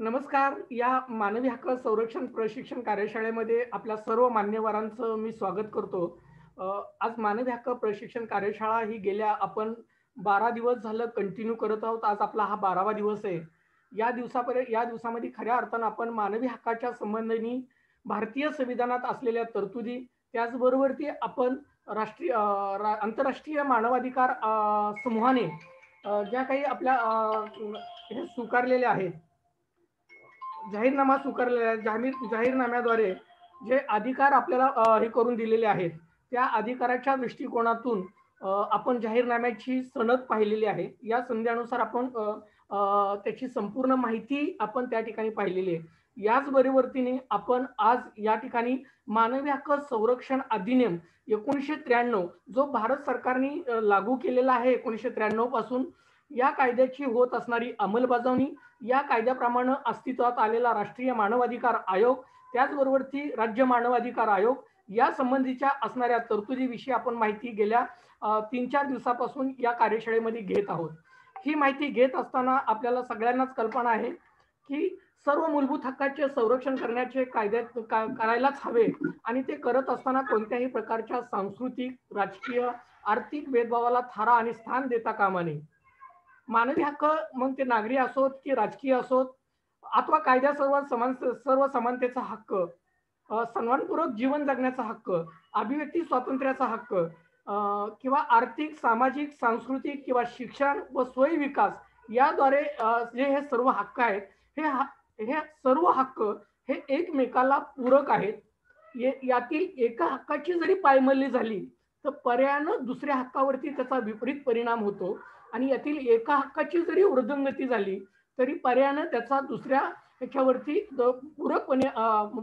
नमस्कार. या मानवी हक्क संरक्षण प्रशिक्षण कार्यशाळेमध्ये आपल्या सर्व मान्यवरांचं मी स्वागत करतो. अ, आज मानवी हक्क प्रशिक्षण कार्यशाळा ही गेल्या आपण 12 दिवस झालं कंटिन्यू करत आहोत. आज आपला हा 12वा दिवस आहे. या दिवसामध्ये खऱ्या अर्थानं आपण मानवी हक्काच्या संबंधाने भारतीय संविधानात असलेल्या तरतुदी, त्याचबरोबर ती आपण आंतरराष्ट्रीय मानवाधिकार समूहाने ज्या काही आपल्या हे स्वीकारलेल्या आहेत, जाहीरनामा स्वीकारलेला आहे. जाहीरनाम्याद्वारे जे अधिकार आपल्याला हे करून दिलेले आहेत, त्या अधिकाराच्या दृष्टिकोनातून आपण जाहीरनाम्याची सनद पाहिलेली आहे. या संध्यानुसार आपण त्याची संपूर्ण माहिती आपण त्या ठिकाणी पाहिलेली आहे. याचबरोबरीने आपण आज या ठिकाणी मानवी हक्क संरक्षण अधिनियम 1993 जो भारत सरकारने लागू केलेला आहे 1993 पासून, या कायद्याची होत असणारी अंमलबजावणी, या कायद्याप्रमाणे अस्तित्वात आलेला राष्ट्रीय मानवाधिकार आयोग, त्याचबरोबर ती राज्य मानवाधिकार आयोग या संबंधीच्या असणाऱ्या तरतुदीविषयी आपण माहिती गेल्या 3-4 दिवसापासून या कार्यशाळेमध्ये घेत आहोत. ही माहिती घेत असताना आपल्याला सगळ्यांनाच कल्पना आहे की सर्व मूलभूत हक्काचे संरक्षण करण्याचे करायलाच हवे आणि ते करत असताना कोणत्याही प्रकारच्या सांस्कृतिक, राजकीय, आर्थिक भेदभावाला थारा आणि स्थान देता कामा नये. मानवी हक्क मग ते नागरी असोत की राजकीय असोत अथवा सर्व समानतेचा हक्क, सन्मानपूर्वक जीवन जगण्याचा हक्क, अभिव्यक्ती स्वातंत्र्याचा हक्क, किंवा आर्थिक, सामाजिक, सांस्कृतिक किंवा शिक्षण व सोयी विकास याद्वारे जे हे सर्व हक्क आहेत, हे सर्व हक्क हे एकमेकाला पूरक आहेत. यातील एका हक्काची जरी पायमल्ली झाली तर पर्यायानं दुसऱ्या हक्कावरती त्याचा विपरीत परिणाम होतो आणि यातील एका हक्काची जरी वृद्धंगती झाली तरी पर्यायानं त्याचा दुसऱ्या ह्याच्यावरती पूरकपणे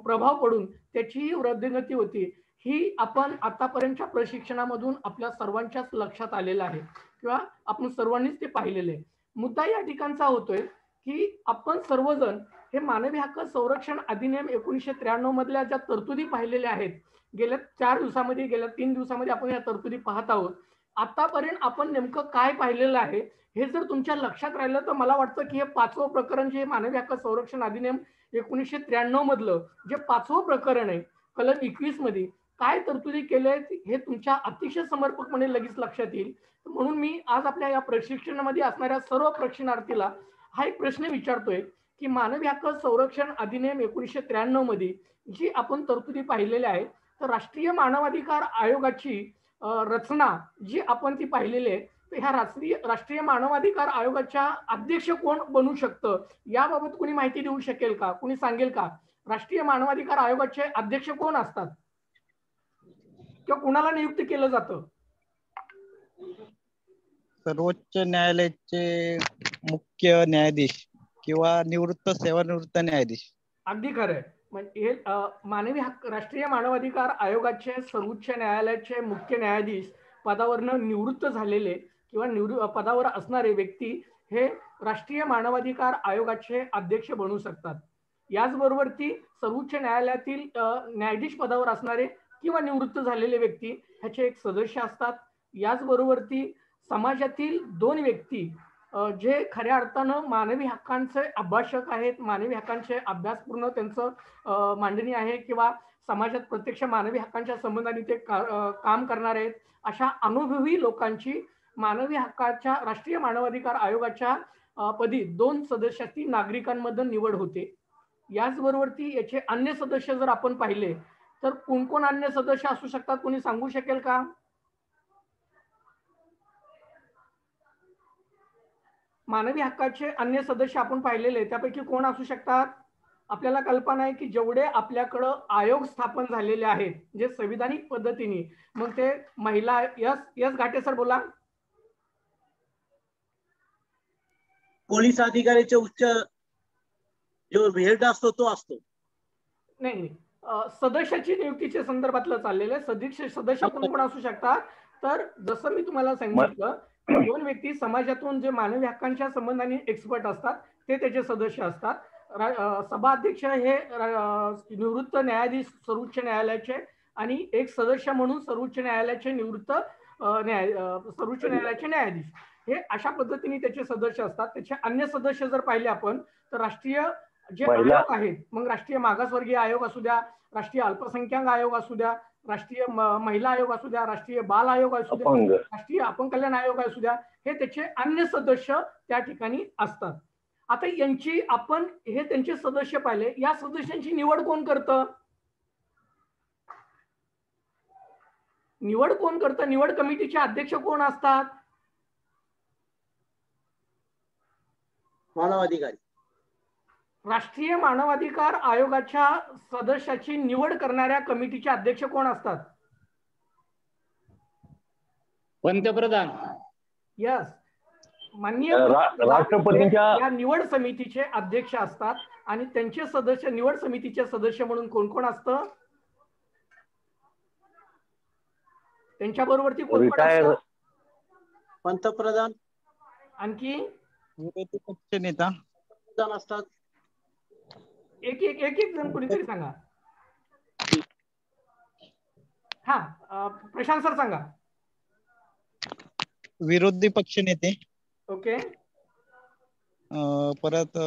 प्रभाव पडून त्याचीही वृद्धिंगती होती. ही आपण आतापर्यंतच्या प्रशिक्षणामधून आपल्या सर्वांच्याच लक्षात आलेलं आहे किंवा आपण सर्वांनीच ते पाहिलेलं आहे. मुद्दा या ठिकाणचा होतोय की आपण सर्वजण हे मानवी हक्क संरक्षण अधिनियम 1993 मधल्या ज्या तरतुदी पाहिलेल्या आहेत, गेल्या 3 दिवसामध्ये आपण या तरतुदी पाहत आहोत. आतापर्यंत आपण नेमकं काय पाहिलेलं आहे हे जर तुमच्या लक्षात राहिलं तर मला वाटतं की हे 5वं प्रकरण जे मानवी हक्क संरक्षण अधिनियम 1993 मधलं जे 5वं प्रकरण आहे, कलम 21 मध्ये काय तरतुदी केले हे तुमच्या अतिशय समर्पकपणे लगेच लक्षात येईल. म्हणून मी आज आपल्या या प्रशिक्षणामध्ये असणाऱ्या सर्व प्रशिक्षणार्थीला हा एक प्रश्न विचारतोय की मानवी हक्क संरक्षण अधिनियम 1993 मध्ये जी आपण तरतुदी पाहिलेल्या आहे, तर राष्ट्रीय मानवाधिकार आयोगाची रचना जी आपण ती पाहिलेली आहे, तर ह्या राष्ट्रीय मानवाधिकार आयोगाच्या अध्यक्ष कोण बनू शकतं याबाबत कोणी माहिती देऊ शकेल का? कोणी सांगेल का? राष्ट्रीय मानवाधिकार आयोगाचे अध्यक्ष कोण असतात किंवा कुणाला नियुक्त केलं जातं? सर्वोच्च न्यायालयाचे मुख्य न्यायाधीश किंवा सेवानिवृत्त न्यायाधीश. अगदी खरंय. म्हणजे हे मानवी हक्क राष्ट्रीय मानवाधिकार आयोगाचे सर्वोच्च न्यायालयाचे मुख्य न्यायाधीश पदावरनं निवृत्त झालेले किंवा पदावर असणारे व्यक्ती हे राष्ट्रीय मानवाधिकार आयोगाचे अध्यक्ष बनू शकतात. याचबरोबर ती सर्वोच्च न्यायालयातील न्यायाधीश पदावर असणारे किंवा निवृत्त झालेले व्यक्ती ह्याचे एक सदस्य असतात. याचबरोबर ती समाजातील 2 व्यक्ती जे खऱ्या अर्थानं मानवी हक्कांचे अभ्यासक आहेत, मानवी हक्कांचे अभ्यासपूर्ण त्यांचं मांडणी आहे किंवा समाजात प्रत्यक्ष मानवी हक्कांच्या संबंधाने ते काम करणार आहेत, अशा अनुभवी लोकांची मानवी हक्काच्या राष्ट्रीय मानवाधिकार आयोगाच्या पदी 2 सदस्याची नागरिकांमधून निवड होते. याचबरोबर ती याचे अन्य सदस्य जर आपण पाहिले तर कोण अन्य सदस्य असू शकतात, कोणी सांगू शकेल का? मानवी हक्काचे अन्य सदस्य आपण पाहिलेले त्यापैकी कोण असू शकतात? आपल्याला कल्पना आहे की जेवढे आपल्याकडं आयोग स्थापन झालेले आहेत जे संविधानिक पद्धतीने, मग ते महिला यस घाटे सर बोला. पोलीस अधिकाऱ्याचे उच्च जो हेड असतो तो असतो. नाही, सदस्याची नियुक्तीच्या संदर्भातलं चाललेलं आहे. सदस्य कोण असू शकतात? तर जसं मी तुम्हाला सांगितलं 2 व्यक्ती समाजातून जे मानवी हक्कांच्या संबंधाने एक्सपर्ट असतात ते त्याचे सदस्य असतात. सभाध्यक्ष हे निवृत्त न्यायाधीश सर्वोच्च न्यायालयाचे आणि एक सदस्य म्हणून सर्वोच्च न्यायालयाचे न्यायाधीश, हे अशा पद्धतीने त्याचे सदस्य असतात. त्याचे अन्य सदस्य जर पाहिले आपण तर राष्ट्रीय जे आयोग आहेत, मग राष्ट्रीय मागासवर्गीय आयोग असू द्या, राष्ट्रीय अल्पसंख्याक आयोग असू द्या, राष्ट्रीय महिला आयोग असू द्या, राष्ट्रीय बाल आयोग असू द्या, राष्ट्रीय अपंग कल्याण आयोग असू द्या, हे त्याचे अन्य सदस्य त्या ठिकाणी असतात. आता यांची आपण हे त्यांचे सदस्य पाहिले, या सदस्यांची निवड कोण करतं? निवड कोण करतं? निवड कमिटीचे अध्यक्ष कोण असतात? मानवाधिकारी. राष्ट्रीय मानवाधिकार आयोगाच्या सदस्याची निवड करणाऱ्या कमिटीचे अध्यक्ष कोण असतात? पंतप्रधान. यस, माननीय राष्ट्रपतींच्या या निवड समितीचे अध्यक्ष असतात. आणि त्यांचे सदस्य, निवड समितीचे सदस्य म्हणून कोण कोण असतं? त्यांच्या बरोबरती कोण कोण असतं? पंतप्रधान. आणखी विरोधी पक्ष नेता असतात. एक जण कोणीतरी सांगा. हा, प्रशांत सर सांगा. विरोधी पक्ष नेते. ओके. परत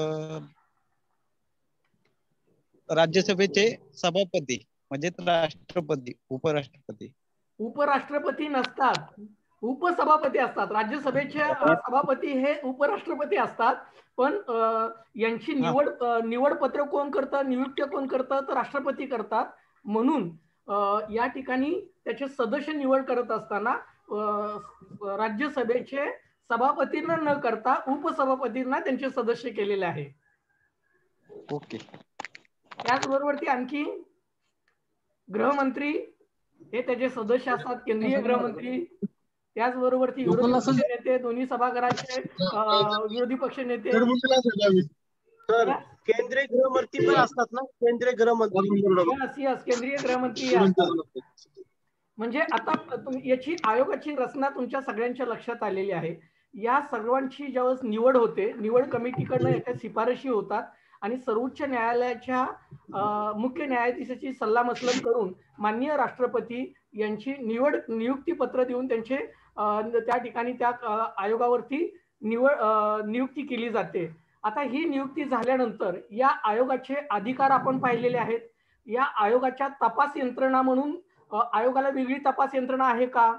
राज्यसभेचे सभापती म्हणजे राष्ट्रपती, उपराष्ट्रपती. उपराष्ट्रपती नसतात, उपसभापती असतात. राज्यसभेचे सभापती हे उपराष्ट्रपती असतात. पण यांची निवड पत्र कोण करतं, नियुक्त कोण करतं, तर राष्ट्रपती करतात. म्हणून या ठिकाणी त्याचे सदस्य निवड करत असताना राज्यसभेचे सभापतींना न करता उपसभापतींना त्यांचे सदस्य केलेले आहे. ओके. त्याचबरोबर ती आणखी गृहमंत्री हे त्याचे सदस्य असतात, केंद्रीय गृहमंत्री. त्याचबरोबर ती विरोधी पक्ष नेते, दोन्ही सभागृहाचे विरोधी पक्ष नेते. तर केंद्रीय गृहमंत्री पण असतात ना, केंद्रीय गृहमंत्री. यस, केंद्रीय गृहमंत्री असतात. म्हणजे आता याची आयोगाची रचना तुमच्या सगळ्यांच्या लक्षात आलेली आहे. या सर्वांची ज्यावेळेस निवड होते, निवड कमिटीकडनं याच्या शिफारशी होतात आणि सर्वोच्च न्यायालयाच्या मुख्य न्यायाधीशाची सल्लामसलत करून माननीय राष्ट्रपती यांची नियुक्ती पत्र देऊन त्यांचे त्या ठिकाणी त्या आयोगावरती नियुक्ती केली जाते. आता ही नियुक्ती झाल्यानंतर या आयोगाचे अधिकार आपण पाहिलेले आहेत. या आयोगाच्या तपास यंत्रणा म्हणून आयोगाला वेगळी तपास यंत्रणा आहे का?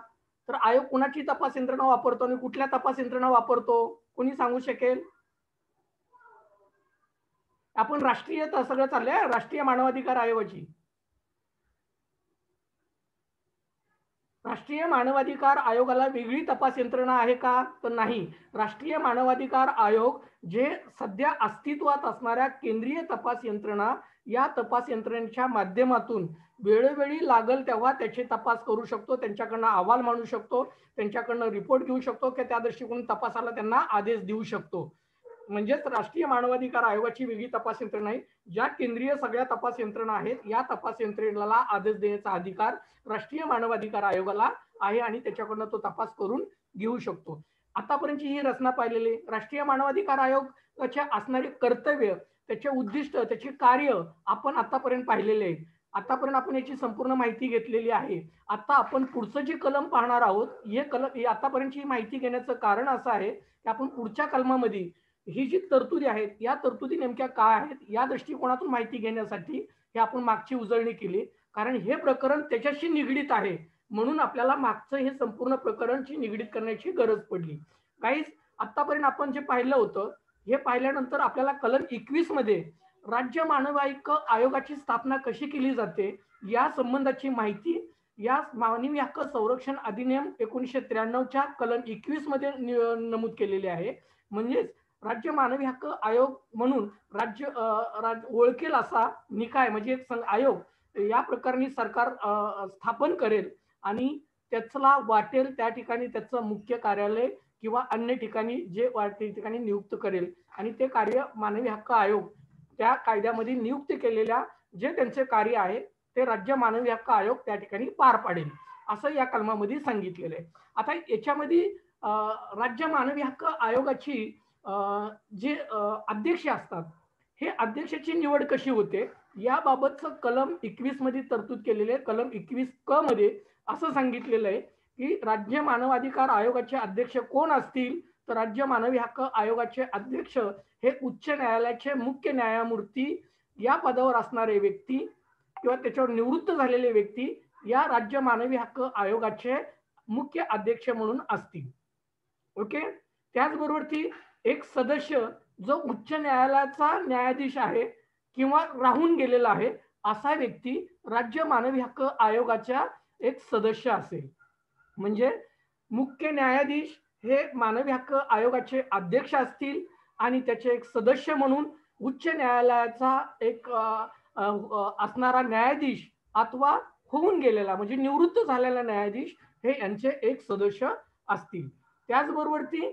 तर आयोग कुणाची तपास यंत्रणा वापरतो आणि कुठल्या तपास यंत्रणा वापरतो, कोणी सांगू शकेल? आपण राष्ट्रीय सगळं चाललंय, राष्ट्रीय मानवाधिकार आयोगाची. राष्ट्रीय मानवाधिकार आयोगाला वेगळी तपास यंत्रणा आहे का? तर नाही. राष्ट्रीय मानवाधिकार आयोग जे सध्या अस्तित्वात असणाऱ्या केंद्रीय तपास यंत्रणा, या तपास यंत्रणेच्या माध्यमातून वेळोवेळी लागल तेव्हा त्याचे तपास करू शकतो, त्यांच्याकडनं अहवाल मांडू शकतो, त्यांच्याकडनं रिपोर्ट घेऊ शकतो, की त्या दृष्टिकोन तपासाला त्यांना आदेश देऊ शकतो. म्हणजेच राष्ट्रीय मानवाधिकार आयोगाची वेगळी तपास यंत्रणा आहे. ज्या केंद्रीय सगळ्या तपास यंत्रणा आहेत, या तपास यंत्रणेला आदेश देण्याचा अधिकार राष्ट्रीय मानवाधिकार आयोगाला आहे आणि त्याच्याकडनं तो तपास करून घेऊ शकतो. आतापर्यंतची ही रचना पाहिलेली. राष्ट्रीय मानवाधिकार आयोगाचे असणारे कर्तव्य, त्याचे उद्दिष्ट, त्याचे कार्य आपण आतापर्यंत पाहिलेले आहेत. आतापर्यंत आपण याची संपूर्ण माहिती घेतलेली आहे. आता आपण पुढचं जे कलम पाहणार आहोत, हे कलम आतापर्यंतची माहिती घेण्याचं कारण असं आहे की आपण पुढच्या कलमामध्ये ही जी तरतुदी आहेत, या तरतुदी नेमक्या काय आहेत या दृष्टिकोनातून माहिती घेण्यासाठी हे आपण मागची उजळणी केली. कारण हे प्रकरण त्याच्याशी निगडीत आहे, म्हणून आपल्याला मागचं हे संपूर्ण प्रकरणशी निगडीत करण्याची गरज पडली. गाईज, आतापर्यंत आपण जे पाहिलं होतं, हे पाहिल्यानंतर आपल्याला कलम 21 मध्ये राज्य मानवाधिक आयोगाची स्थापना कशी केली जाते या संबंधाची माहिती या मानवी हक्क संरक्षण अधिनियम 1993च्या कलम 21 मध्ये नमूद केलेले आहे. म्हणजेच राज्य मानवी हक्क आयोग म्हणून राज्य ओळखेल असा निकाय म्हणजे एक आयोग या प्रकरणी सरकार स्थापन करेल आणि त्याचला वाटेल त्या ठिकाणी त्याचं मुख्य कार्यालय किंवा अन्य ठिकाणी जे वाटेल ठिकाणी नियुक्त करेल आणि ते कार्य मानवी हक्क आयोग त्या कायद्यामध्ये नियुक्त केलेल्या जे त्यांचे कार्य आहे ते राज्य मानवी हक्क आयोग त्या ठिकाणी पार पाडेल असं या कलमामध्ये सांगितलेलं आहे. आता याच्यामध्ये राज्य मानवी हक्क आयोगाची जे अध्यक्ष असतात, हे अध्यक्षाची निवड कशी होते याबाबतचं कलम 21 मध्ये तरतूद केलेले. कलम 21 क मध्ये असं सांगितलेलं आहे की राज्य मानवाधिकार आयोगाचे अध्यक्ष कोण असतील तर राज्य मानवी हक्क आयोगाचे अध्यक्ष हे उच्च न्यायालयाचे मुख्य न्यायमूर्ती या पदावर असणारे व्यक्ती किंवा त्याच्यावर निवृत्त झालेले व्यक्ती या राज्य मानवी हक्क आयोगाचे मुख्य अध्यक्ष म्हणून असतील. ओके. त्याचबरोबर ती एक सदस्य जो उच्च न्यायालयाचा न्यायाधीश आहे किंवा राहून गेलेला आहे असा व्यक्ती राज्य मानवी हक्क आयोगाचा एक सदस्य असेल. म्हणजे मुख्य न्यायाधीश हे मानवी हक्क आयोगाचे अध्यक्ष असतील आणि त्याचे एक सदस्य म्हणून उच्च न्यायालयाचा एक असणारा न्यायाधीश अथवा होऊन गेलेला म्हणजे निवृत्त झालेला न्यायाधीश हे यांचे एक सदस्य असतील. त्याचबरोबर ती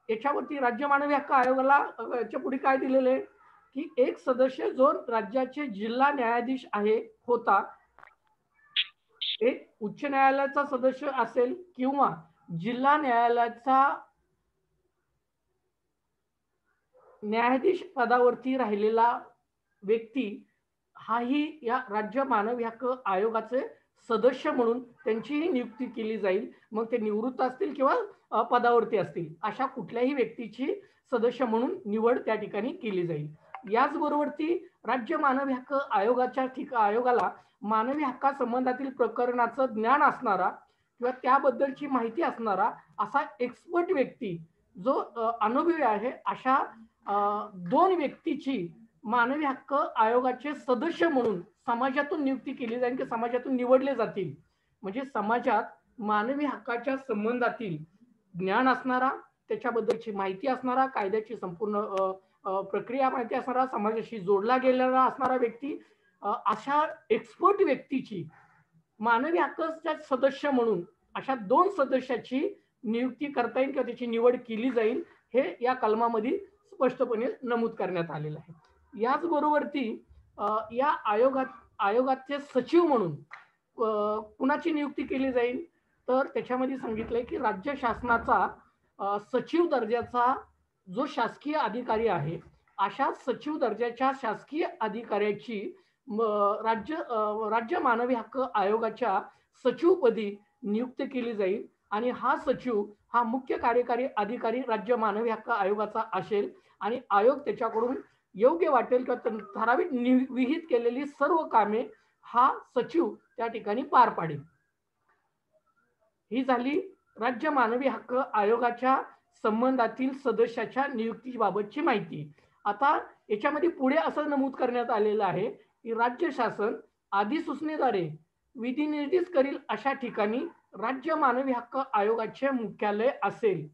याच्यावरती राज्य मानवी हक्क आयोगाला याच्या पुढे काय दिलेले की एक सदस्य जो राज्याचे जिल्हा न्यायाधीश आहे होता, एक उच्च न्यायालयाचा सदस्य असेल किंवा जिल्हा न्यायालयाचा न्यायाधीश पदावरती राहिलेला व्यक्ती हाही या राज्य मानवी हक्क आयोगाचे सदस्य म्हणून त्यांचीही नियुक्ती केली जाईल. मग ते निवृत्त असतील किंवा पदावरती असतील अशा कुठल्याही व्यक्तीची सदस्य म्हणून निवड त्या ठिकाणी केली जाईल. याचबरोबर ती राज्य मानवी हक्क आयोगाला मानवी हक्कासंबंधातील प्रकरणाचं ज्ञान असणारा किंवा त्याबद्दलची माहिती असणारा असा एक्सपर्ट व्यक्ती जो अनुभवी आहे अशा 2 व्यक्तीची मानवी हक्क आयोगाचे सदस्य म्हणून समाजातून नियुक्ती केली जाईल की समाजातून निवडले जातील. म्हणजे समाजात मानवी हक्काच्या संबंधातील ज्ञान असणारा, त्याच्याबद्दलची माहिती असणारा, कायद्याची संपूर्ण प्रक्रिया माहिती असणारा, समाजाशी जोडला गेलेला असणारा व्यक्ती अशा एक्सपर्ट व्यक्तीची मानवी हक्काच्या सदस्य म्हणून अशा 2 सदस्याची नियुक्ती करता येईल किंवा त्याची निवड केली जाईल हे या कलमामध्ये स्पष्टपणे नमूद करण्यात आलेलं आहे. याचबरोबर ती या आयोगाचे सचिव म्हणून कुणाची नियुक्ती केली जाईल तर त्याच्यामध्ये सांगितलंय की राज्य शासनाचा सचिव दर्जाचा जो शासकीय अधिकारी आहे अशा सचिव दर्जाच्या शासकीय अधिकाऱ्याची राज्य मानवी हक्क आयोगाच्या सचिवपदी नियुक्त केली जाईल आणि हा सचिव हा मुख्य कार्यकारी अधिकारी राज्य मानवी हक्क आयोगाचा असेल आणि आयोग त्याच्याकडून योग्य वाटेल किंवा ठराविक विहित केलेली सर्व कामे हा सचिव त्या ठिकाणी पार पाडेल. ही झाली राज्य मानवी हक्क आयोगाच्या संबंधातील सदस्याच्या नियुक्तीबाबतची माहिती. आता याच्यामध्ये पुढे असं नमूद करण्यात आलेलं आहे की राज्य शासन अधिसूचनेद्वारे विधिनिर्देश करील अशा ठिकाणी राज्य मानवी हक्क आयोगाचे मुख्यालय असेल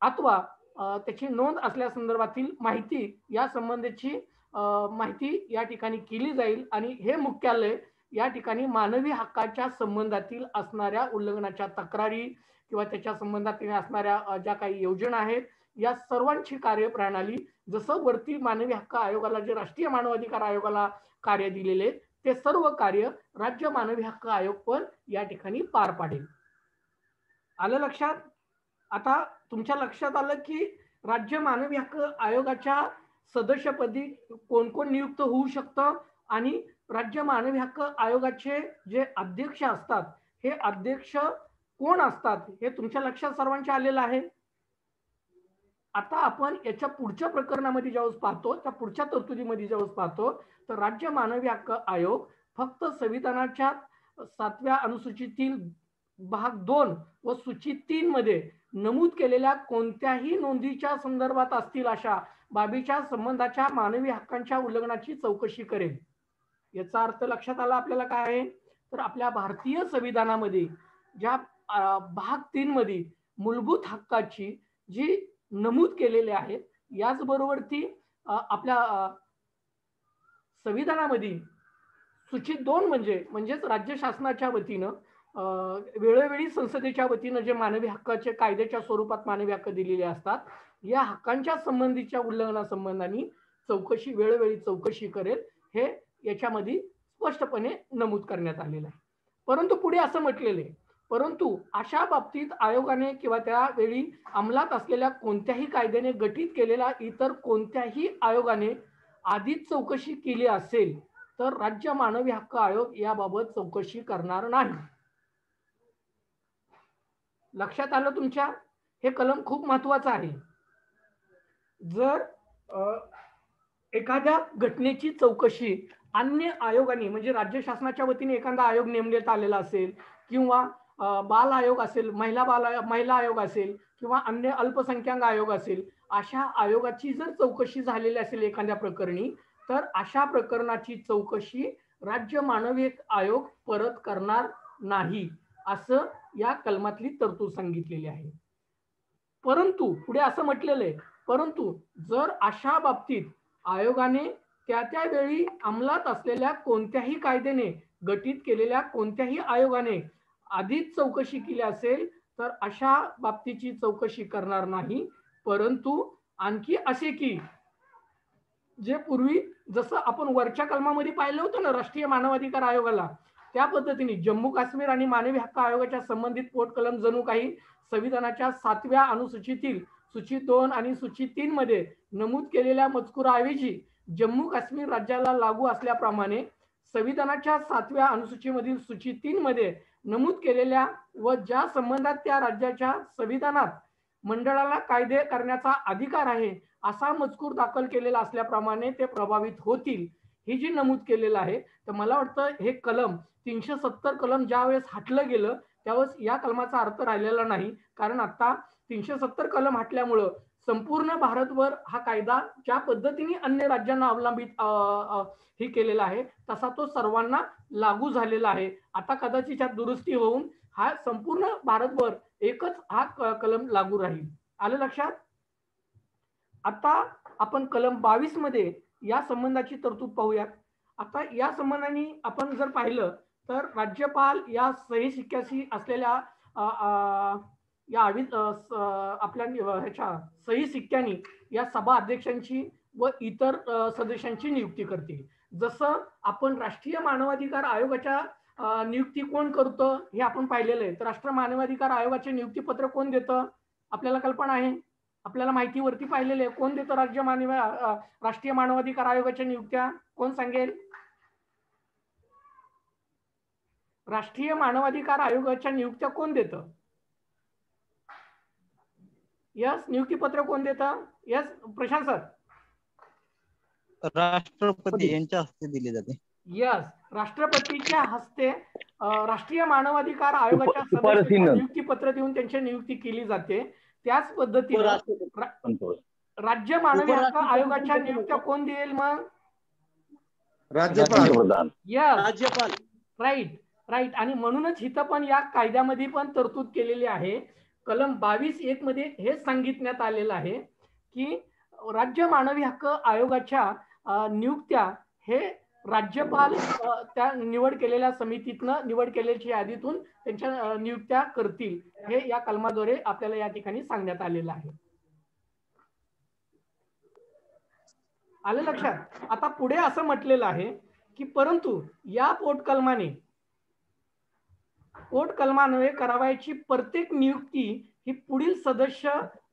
अथवा त्याची नोंद असल्या संदर्भातील माहिती या संबंधीची माहिती या ठिकाणी केली जाईल आणि हे मुख्यालय या ठिकाणी मानवी हक्काच्या संबंधातील असणाऱ्या उल्लंघनाच्या तक्रारी किंवा त्याच्या संबंधातील असणाऱ्या ज्या काही योजना आहेत या सर्वांची कार्यप्रणाली जसं वरती मानवी हक्क आयोगाला जे राष्ट्रीय मानवाधिकार आयोगाला कार्य दिलेले ते सर्व कार्य राज्य मानवी हक्क आयोग पण या ठिकाणी पार पाडेल. आलं लक्षात? आता तुमच्या लक्षात आलं की राज्य मानवी हक्क आयोगाच्या सदस्यपदी कोण कोण नियुक्त होऊ शकतं आणि राज्य मानवी हक्क आयोगाचे जे अध्यक्ष असतात हे अध्यक्ष कोण असतात हे तुमच्या लक्षात सर्वांच्या आलेलं आहे. आता आपण याच्या पुढच्या प्रकरणामध्ये ज्यावेळेस पाहतो त्या पुढच्या तरतुदीमध्ये ज्यावेळेस पाहतो तर राज्य मानवी हक्क आयोग फक्त संविधानाच्या 7व्या अनुसूचीतील भाग 2 व सूची 3 मध्ये नमूद केलेल्या कोणत्याही नोंदीच्या संदर्भात असतील अशा बाबीच्या संबंधाच्या मानवी हक्कांच्या उल्लंघनाची चौकशी करेल. याचा अर्थ लक्षात आला आपल्याला काय आहे तर आपल्या भारतीय संविधानामध्ये ज्या भाग 3 मध्ये मूलभूत हक्काची जी नमूद केलेले आहेत याचबरोबर ती आपल्या संविधानामध्ये सूची 2 म्हणजेच राज्य शासनाच्या वतीनं वेळोवेळी संसदेच्या वतीनं जे मानवी हक्काचे कायद्याच्या स्वरूपात मानवी हक्क दिलेले असतात या हक्कांच्या संबंधीच्या उल्लंघनासंबंधाने वेळोवेळी चौकशी करेल हे याच्यामध्ये स्पष्टपणे नमूद करण्यात आलेलं आहे. परंतु पुढे असं म्हटलेलं आहे परंतु अशा बाबतीत आयोगाने किंवा त्यावेळी अंमलात असलेल्या कोणत्याही कायद्याने गठीत केलेला इतर कोणत्याही आयोगाने आधीच चौकशी केली असेल तर राज्य मानवी हक्क आयोग याबाबत चौकशी करणार नाही. लक्षात आलं तुमच्या? हे कलम खूप महत्वाचं आहे. जर एखाद्या घटनेची चौकशी अन्य आयोगाने म्हणजे राज्य शासनाच्या वतीने एखादा आयोग नेमण्यात आलेला असेल किंवा बाल आयोग असेल, महिला आयोग असेल किंवा अन्य अल्पसंख्याक आयोग असेल, अशा आयोगाची जर चौकशी झालेली असेल एखाद्या प्रकरणी, तर अशा प्रकरणाची चौकशी राज्य मानवी हक्क आयोग परत करणार नाही, असं या कलमातली तरतूद सांगितलेली आहे. परंतु पुढे असं म्हटलेलं आहे, परंतु जर अशा बाबतीत आयोगाने त्या वेळी अंमलात असलेल्या कोणत्याही कायद्याने गठीत केलेल्या कोणत्याही आयोगाने आधीच चौकशी केली असेल तर अशा बाबतीची चौकशी करणार नाही. परंतु आणखी असे की जे पूर्वी जसं आपण वरच्या कलमामध्ये पाहिलं होतं ना राष्ट्रीय मानवाधिकार आयोगाला, त्या पद्धतीने जम्मू काश्मीर आणि मानवी हक्क आयोगाच्या संबंधित पोटकलम जणू काही संविधानाच्या 7व्या अनुसूचीतील सूची 2 आणि सूची 3 मध्ये नमूद केलेल्या मजकुराऐवजी जम्मू काश्मीर राज्याला लागू असल्याप्रमाणे संविधानाच्या 7व्या अनुसूचीमधील सूची 3 मध्ये नमूद केलेल्या व ज्या संबंधात त्या राज्याच्या संविधानात मंडळाला कायदे करण्याचा अधिकार आहे असा मजकूर दाखल केलेला असल्याप्रमाणे ते प्रभावित होतील, हे जे नमूद केलेलं आहे. तर मला वाटतं हे कलम 370 कलम ज्यावेळेस हटलं गेलं त्यावेळेस या कलमाचा अर्थ राहिलेला नाही, कारण आता 370 कलम हटल्यामुळं संपूर्ण भारतभर हा कायदा ज्या पद्धतीने अन्य राज्यांना अवलंबित हे केलेला आहे तसा तो सर्वांना लागू झालेला आहे. आता कदाचित त्यात दुरुस्ती होऊन हा संपूर्ण भारतभर एकच हा कलम लागू राहील. आलं लक्षात? आता आपण कलम 22 मध्ये या संबंधाची तरतूद पाहूयात. आता या संबंधाने आपण जर पाहिलं तर राज्यपाल या सही शिक्क्याशी असलेल्या या आपल्या ह्याच्या सही सिक्क्यानी या सभा अध्यक्षांची व इतर सदस्यांची नियुक्ती करतील. जसं आपण राष्ट्रीय मानवाधिकार आयोगाच्या नियुक्ती कोण करतं हे आपण पाहिलेलं आहे. तर राष्ट्रीय मानवाधिकार आयोगाचे नियुक्तीपत्र कोण देतं आपल्याला कल्पना आहे, आपल्याला माहितीवरती पाहिलेले आहे. कोण देतं राष्ट्रीय मानवाधिकार आयोगाच्या नियुक्त्या कोण सांगेल? राष्ट्रीय मानवाधिकार आयोगाच्या नियुक्त्या कोण देतं? यस, नियुक्तीपत्र कोण देतं? Yes Prashant sir. राष्ट्रपती यांच्या हस्ते दिले जाते. यस, राष्ट्रपतीच्या हस्ते राष्ट्रीय मानवाधिकार आयोगाच्या सदस्यांना नियुक्तीपत्र देऊन त्यांची नियुक्ती केली जाते. त्याच पद्धतीने राज्य मानवी हक्क आयोगाच्या नियुक्त्या कोण देईल मग? राज्यपाल. यस, राज्यपाल. राईट. आणि म्हणूनच इथं पण या कायद्यामध्ये पण तरतूद केलेली आहे. कलम 22(1) मध्ये हे सांगितण्यात आलेलं आहे की राज्य मानवी हक्क आयोगाच्या नियुक्त्या हे राज्यपाल त्या निवड केलेल्या समितीतनं निवड केलेल्या यादीतून त्यांच्या नियुक्त्या करतील, हे या कलमाद्वारे आपल्याला या ठिकाणी सांगण्यात आलेलं आहे. आलं लक्षात? आता पुढे असं म्हटलेलं आहे की परंतु या पोटकलमान्वये करावयाची प्रत्येक नियुक्ती ही पुढील सदस्य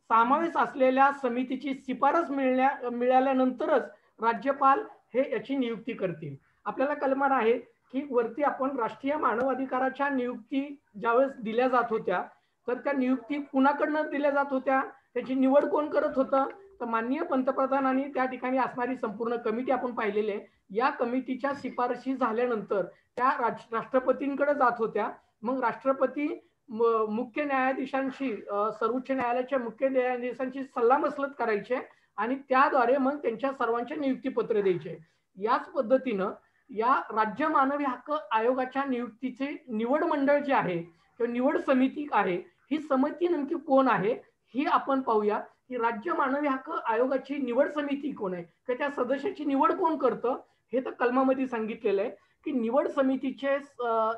समावेश असलेल्या समितीची शिफारस मिळाल्यानंतरच राज्यपाल हे याची नियुक्ती करतील. आपल्याला कल्पना आहे की वरती आपण राष्ट्रीय मानवाधिकाराच्या नियुक्ती ज्यावेळेस दिल्या जात होत्या तर त्या नियुक्ती कुणाकडनं दिल्या जात होत्या, त्याची निवड कोण करत होतं? तर माननीय पंतप्रधानांनी त्या ठिकाणी असणारी संपूर्ण कमिटी आपण पाहिलेली आहे. या कमिटीच्या शिफारशी झाल्यानंतर त्या राष्ट्रपतींकडे जात होत्या. मग राष्ट्रपती मुख्य न्यायाधीशांशी सर्वोच्च न्यायालयाच्या मुख्य न्यायाधीशांची सल्लामसलत करायचे आणि त्याद्वारे मग त्यांच्या सर्वांचे नियुक्तीपत्र द्यायचे. याच पद्धतीनं या राज्य मानवी हक्क आयोगाच्या नियुक्तीचे निवड मंडळ जे आहे किंवा निवड समिती आहे, ही समिती नेमकी कोण आहे ही आपण पाहूया. की राज्य मानवी हक्क आयोगाची निवड समिती कोण आहे किंवा त्या सदस्याची निवड कोण करतं हे तर कलमामध्ये सांगितलेलं आहे की निवड समितीचे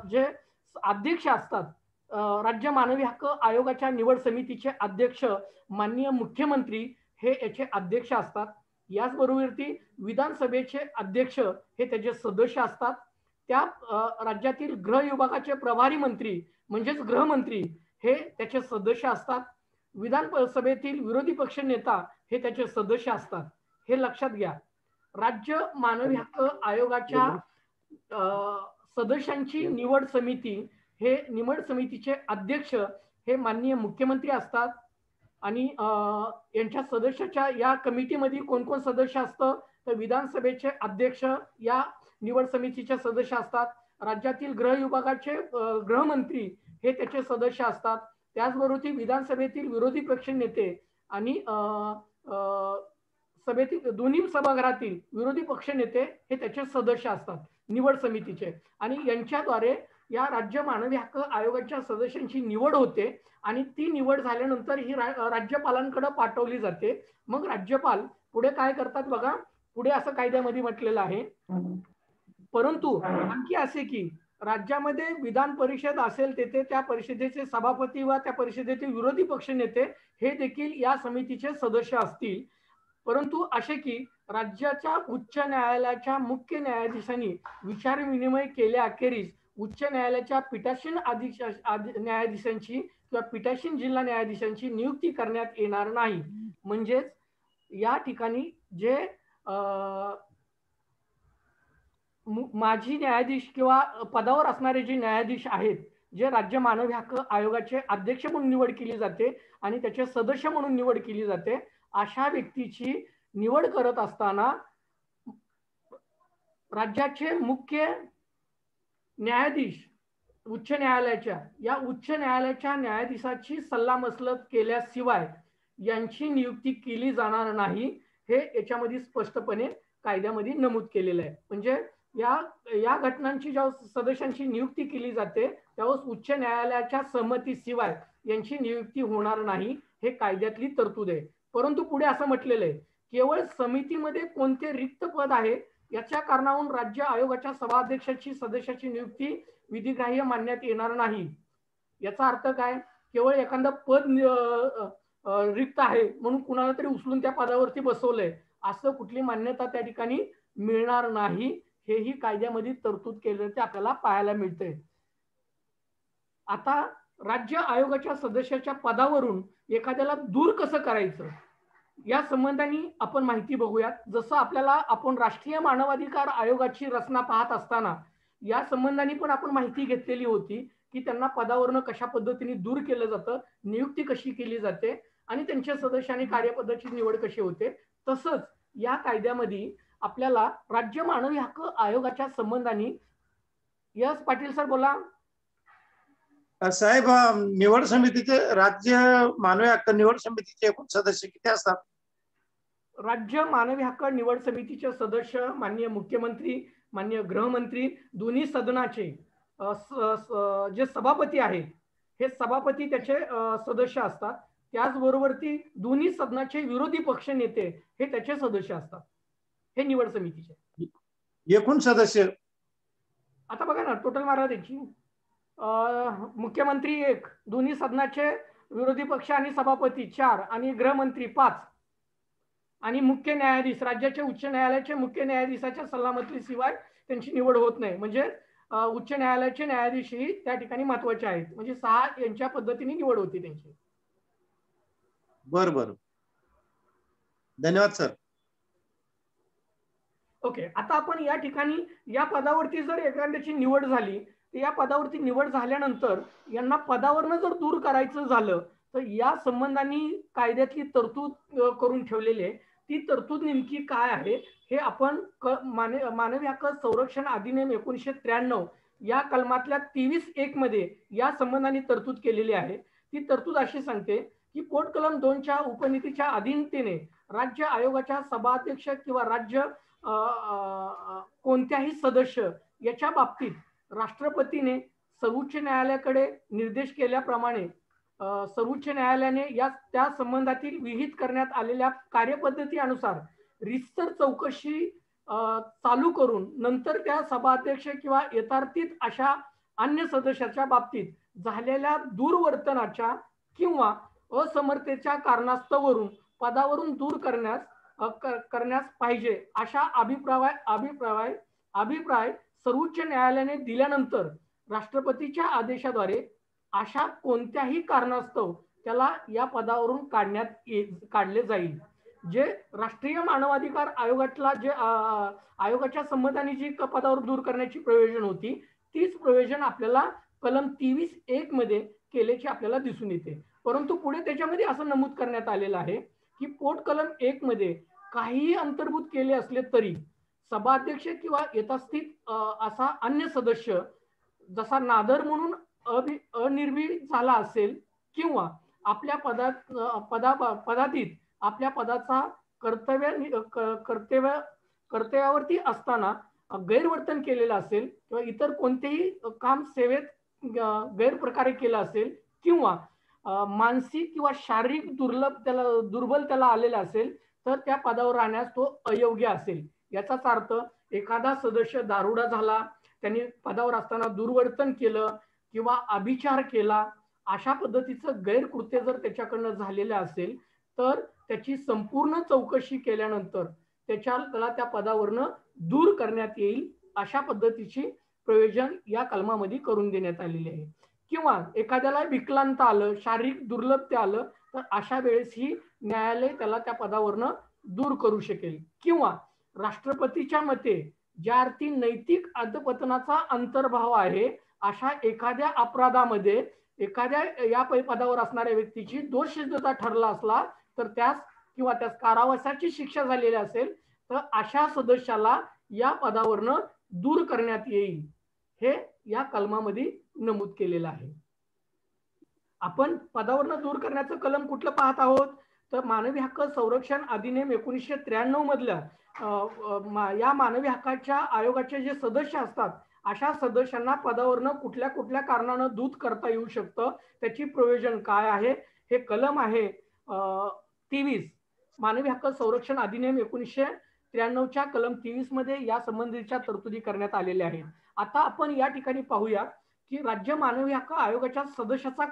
जे अध्यक्ष असतात, राज्य मानवी हक्क आयोगाच्या निवड समितीचे अध्यक्ष माननीय मुख्यमंत्री हे याचे अध्यक्ष असतात. याचबरोबर विधानसभेचे अध्यक्ष हे त्याचे सदस्य असतात. त्या राज्यातील गृह विभागाचे प्रभारी मंत्री म्हणजेच गृहमंत्री हे त्याचे सदस्य असतात. विधानसभेतील विरोधी पक्ष नेता हे त्याचे सदस्य असतात. हे लक्षात घ्या. राज्य मानवी हक्क आयोगाच्या सदस्यांची निवड समिती हे निवड समितीचे अध्यक्ष हे माननीय मुख्यमंत्री असतात. आणि यांच्या सदस्याच्या या कमिटीमध्ये कोण कोण सदस्य असतं तर विधानसभेचे अध्यक्ष या निवड समितीचे सदस्य असतात. राज्यातील गृह विभागाचे गृहमंत्री हे त्याचे सदस्य असतात. त्याचबरोबर विधानसभेतील विरोधी पक्ष नेते आणि सभेतील दोन्ही सभागृहातील विरोधी पक्ष नेते हे त्याचे सदस्य असतात निवड समितीचे. आणि यांच्याद्वारे या राज्य मानवी हक्क आयोगाच्या सदस्यांची निवड होते आणि ती निवड झाल्यानंतर ही राज्यपालांकडे पाठवली जाते. मग राज्यपाल पुढे काय करतात बघा, पुढे असं कायद्यामध्ये म्हटलेलं आहे. परंतु आणखी असे की राज्यामध्ये विधान परिषद असेल तेथे त्या परिषदेचे सभापती व त्या परिषदेचे विरोधी पक्ष नेते हे देखील या समितीचे सदस्य असतील. परंतु असे की राज्याच्या उच्च न्यायालयाच्या मुख्य न्यायाधीशांनी विचारविनिमय केल्याअखेरीस उच्च न्यायालयाच्या पीठासीन न्यायाधीशांची किंवा पीठासीन जिल्हा न्यायाधीशांची नियुक्ती करण्यात येणार नाही. म्हणजेच या ठिकाणी जे माजी न्यायाधीश किंवा पदावर असणारे जे न्यायाधीश आहेत, जे राज्य मानवी हक्क आयोगाचे अध्यक्ष म्हणून निवड केली जाते आणि त्याचे सदस्य म्हणून निवड केली जाते, अशा व्यक्तीची निवड करत असताना राज्याचे मुख्य न्यायाधीश उच्च न्यायालयाच्या या उच्च न्यायालयाच्या न्यायाधीशाची सल्लामसलत केल्याशिवाय यांची नियुक्ती केली जाणार नाही, हे याच्यामध्ये स्पष्टपणे कायद्यामध्ये नमूद केलेलं आहे. म्हणजे या घटनांची जेव्हा सदस्यांची नियुक्ती केली जाते त्यावेळेस उच्च न्यायालयाच्या संमतीशिवाय यांची नियुक्ती होणार नाही, हे कायद्यातली तरतूद आहे. परंतु पुढे असं म्हटलेलं आहे, केवळ समितीमध्ये कोणते रिक्त पद आहे याच्या कारणावरून राज्य आयोगाच्या सभाध्यक्षाची सदस्याची नियुक्ती विधिग्राह्य मानण्यात येणार नाही. याचा अर्थ काय, केवळ एखादं पद रिक्त आहे म्हणून कुणाला तरी उचलून त्या पदावरती बसवलंय असं कुठली मान्यता त्या ठिकाणी मिळणार नाही, हेही कायद्यामध्ये तरतूद केल्याचे आपल्याला पाहायला मिळते. आता राज्य आयोगाच्या सदस्याच्या पदावरून एखाद्याला दूर कसं करायचं या संबंधाने आपण माहिती बघूयात. जसं आपण राष्ट्रीय मानवाधिकार आयोगाची रचना पाहत असताना या संबंधाने पण आपण माहिती घेतलेली होती की त्यांना पदावरून कशा पद्धतीने दूर केलं जातं, नियुक्ती कशी केली जाते आणि त्यांच्या सदस्य आणि कार्यपदाची निवड कशी होते. तसंच या कायद्यामध्ये आपल्याला राज्य मानवी हक्क आयोगाच्या संबंधाने, यस पाटील सर बोला साहेब, निवड समितीचे राज्य मानवी हक्क निवड समितीचे एकूण सदस्य किती असतात? राज्य मानवी हक्क निवड समितीचे सदस्य माननीय मुख्यमंत्री, माननीय गृहमंत्री, दोन्ही सदनाचे जे सभापती आहेत हे सभापती त्याचे सदस्य असतात. त्याचबरोबर दोन्ही सदनाचे विरोधी पक्ष नेते हे त्याचे सदस्य असतात, हे निवड समितीचे एकूण सदस्य. आता बघा ना, टोटल मारा त्याची मुख्यमंत्री 1, दोन्ही सदनाचे विरोधी पक्ष आणि सभापती 4 आणि गृहमंत्री 5 आणि मुख्य न्यायाधीश राज्याचे उच्च न्यायालयाचे मुख्य न्यायाधीशाच्या सल्लामसलतीशिवाय त्यांची निवड होत नाही. म्हणजे उच्च न्यायालयाचे न्यायाधीश ही त्या ठिकाणी महत्वाचे आहेत. म्हणजे 6 यांच्या पद्धतीने निवड होती त्यांची. बरोबर, धन्यवाद सर. ओके, आता आपण या ठिकाणी या पदावरती जर एखाद्याची निवड झाली तर या पदावरती निवड झाल्यानंतर यांना पदावरनं जर दूर करायचं झालं तर या संबंधाने कायद्यातली तरतूद करून ठेवलेली आहे. ती तरतूद नेमकी काय आहे हे आपण मानवी हक्क संरक्षण अधिनियम 1993 या कलमातल्या 23(1) मध्ये या संबंधाने तरतूद केलेली आहे. ती तरतूद अशी सांगते की पोट कलम 2च्या उपनीतीच्या अधीनतेने राज्य आयोगाच्या सभाध्यक्ष किंवा राज्य कोणत्याही सदस्य याच्या बाबतीत राष्ट्रपतीने सर्वोच्च न्यायालयाकडे निर्देश केल्याप्रमाणे सर्वोच्च न्यायालयाने त्या संबंधातील विहित करण्यात आलेल्या कार्यपद्धतीनुसार रितसर चौकशी चालू करून नंतर त्या सभाध्यक्ष किंवा यथार्थित अशा अन्य सदस्याच्या बाबतीत झालेल्या दुर्वर्तनाच्या किंवा असमर्थतेच्या कारणास्तवरून पदावरून दूर करण्यास पाहिजे अशा अभिप्राय सर्वोच्च न्यायालयाने दिल्यानंतर राष्ट्रपतीच्या आदेशाद्वारे अशा कोणत्याही कारणास्तव त्याला या पदावरून काढले जाईल. जे राष्ट्रीय मानवाधिकार आयोगातला जे आयोगाच्या संबंधाने जी पदावर दूर करण्याची प्रयोजन होती तीच प्रयोजन आपल्याला कलम 23(1) मध्ये केल्याची आपल्याला दिसून येते. परंतु पुढे त्याच्यामध्ये असं नमूद करण्यात आलेलं आहे की पोट कलम 1 मध्ये काहीही अंतर्भूत केले असले तरी सभाध्यक्ष किंवा यथास्थित असा अन्य सदस्य जसा नादर म्हणून अनिर्वित झाला असेल किंवा आपल्या पदातीत आपल्या पदाचा कर्तव्यावरती असताना गैरवर्तन केलेलं असेल किंवा इतर कोणतेही काम सेवेत गैरप्रकारे केलं असेल किंवा मानसिक किंवा शारीरिक दुर्बल त्याला आलेला असेल तर त्या पदावर राहण्यास तो अयोग्य असेल. याचाच अर्थ एखादा सदस्य दारुडा झाला, त्यांनी पदावर असताना दुर्वर्तन केलं किंवा अभिचार केला, अशा पद्धतीचं गैरकृत्य जर त्याच्याकडनं झालेलं असेल तर त्याची संपूर्ण चौकशी केल्यानंतर त्याला त्या पदावरनं दूर करण्यात येईल. अशा पद्धतीची प्रयोजन या कलमामध्ये करून देण्यात आलेली आहे. किंवा एखाद्याला विकलांगता आलं, शारीरिक दुर्लभता आलं तर अशा वेळेस ही न्यायालय त्याला त्या पदावरनं दूर करू शकेल. किंवा राष्ट्रपतीच्या मते ज्या अर्थी नैतिक अधपतनाचा अंतर्भाव आहे अशा एखाद्या अपराधामध्ये एखाद्या या पदावर असणाऱ्या व्यक्तीची दोषसिद्धता ठरला असला तर त्यास कारावासाची शिक्षा झालेली असेल तर अशा सदस्याला या पदावरनं दूर करण्यात येईल. हे या कलमामध्ये नमूद केलेलं आहे. आपण पदावरनं दूर करण्याचं कलम कुठलं पाहत आहोत तर मानवी हक्क संरक्षण अधिनियम 1993 मधल्या या मानवी हक्काच्या आयोगाचे जे सदस्य असतात अशा सदस्यांना पदावरनं कुठल्या कुठल्या कारणानं दूर करता येऊ शकतं, त्याची प्रयोजन काय आहे हे कलम आहे 23 मानवी हक्क संरक्षण अधिनियम 1993च्या कलम 23 मध्ये या संबंधीच्या तरतुदी करण्यात आलेल्या आहेत. आता आपण या ठिकाणी पाहूया की राज्य मानवी हक्क आयोगाच्या सदस्याचा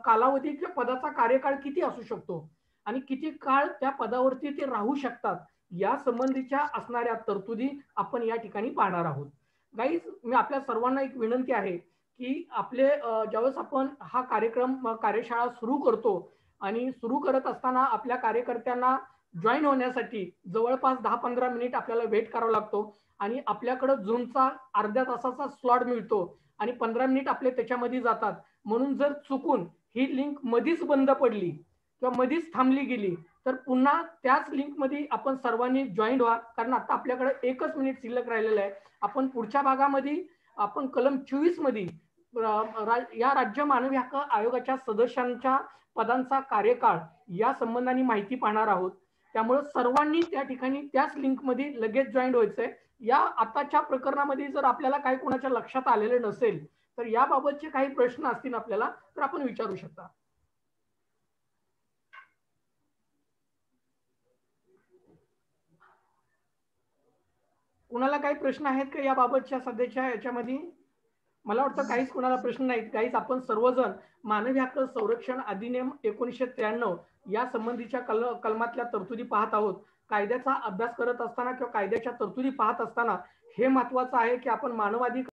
कालावधी किंवा पदाचा कार्यकाळ किती असू शकतो आणि किती काळ त्या पदावरती ते राहू शकतात या संबंधीच्या असणाऱ्या तरतुदी आपण या ठिकाणी पाहणार आहोत. गाईज, मी आपल्या सर्वांना एक विनंती आहे की आपले ज्यावेळेस आपण हा कार्यशाळा सुरू करतो आणि सुरू करत असताना आपल्या कार्यकर्त्यांना जॉईन होण्यासाठी जवळपास 10-15 मिनिट आपल्याला वेट करावा लागतो आणि आपल्याकडे झूमचा अर्ध्या तासाचा स्लॉट मिळतो आणि 15 मिनिट आपले त्याच्यामध्ये जातात. म्हणून जर चुकून ही लिंक मधीच बंद पडली किंवा मधीच थांबली गेली तर पुन्हा त्याच लिंक मध्ये आपण सर्वांनी जॉईन व्हा, कारण आता आपल्याकडे 1 मिनिट शिल्लक राहिलेलं आहे. आपण पुढच्या भागामध्ये आपण कलम 24 मध्ये या राज्य मानवी हक्क आयोगाच्या सदस्यांच्या पदांचा कार्यकाळ या संबंधाने माहिती पाहणार आहोत. त्यामुळे सर्वांनी त्या ठिकाणी त्याच लिंक मध्ये लगेच जॉईन व्हायचंय. या आताच्या प्रकरणामध्ये जर आपल्याला काही कोणाच्या लक्षात आलेलं नसेल तर याबाबतचे काही प्रश्न असतील आपल्याला तर आपण विचारू शकता. कुणाला काही प्रश्न आहेत का याबाबतच्या सध्याच्या याच्यामध्ये? मला वाटतं काहीच कुणाला प्रश्न नाहीत. काहीच आपण सर्वजण मानवी हक्क संरक्षण अधिनियम 1993 या संबंधीच्या कलमातल्या तरतुदी पाहत आहोत. कायद्याचा अभ्यास करत असताना किंवा कायद्याच्या तरतुदी पाहत असताना हे महत्वाचं आहे की आपण मानवाधिकार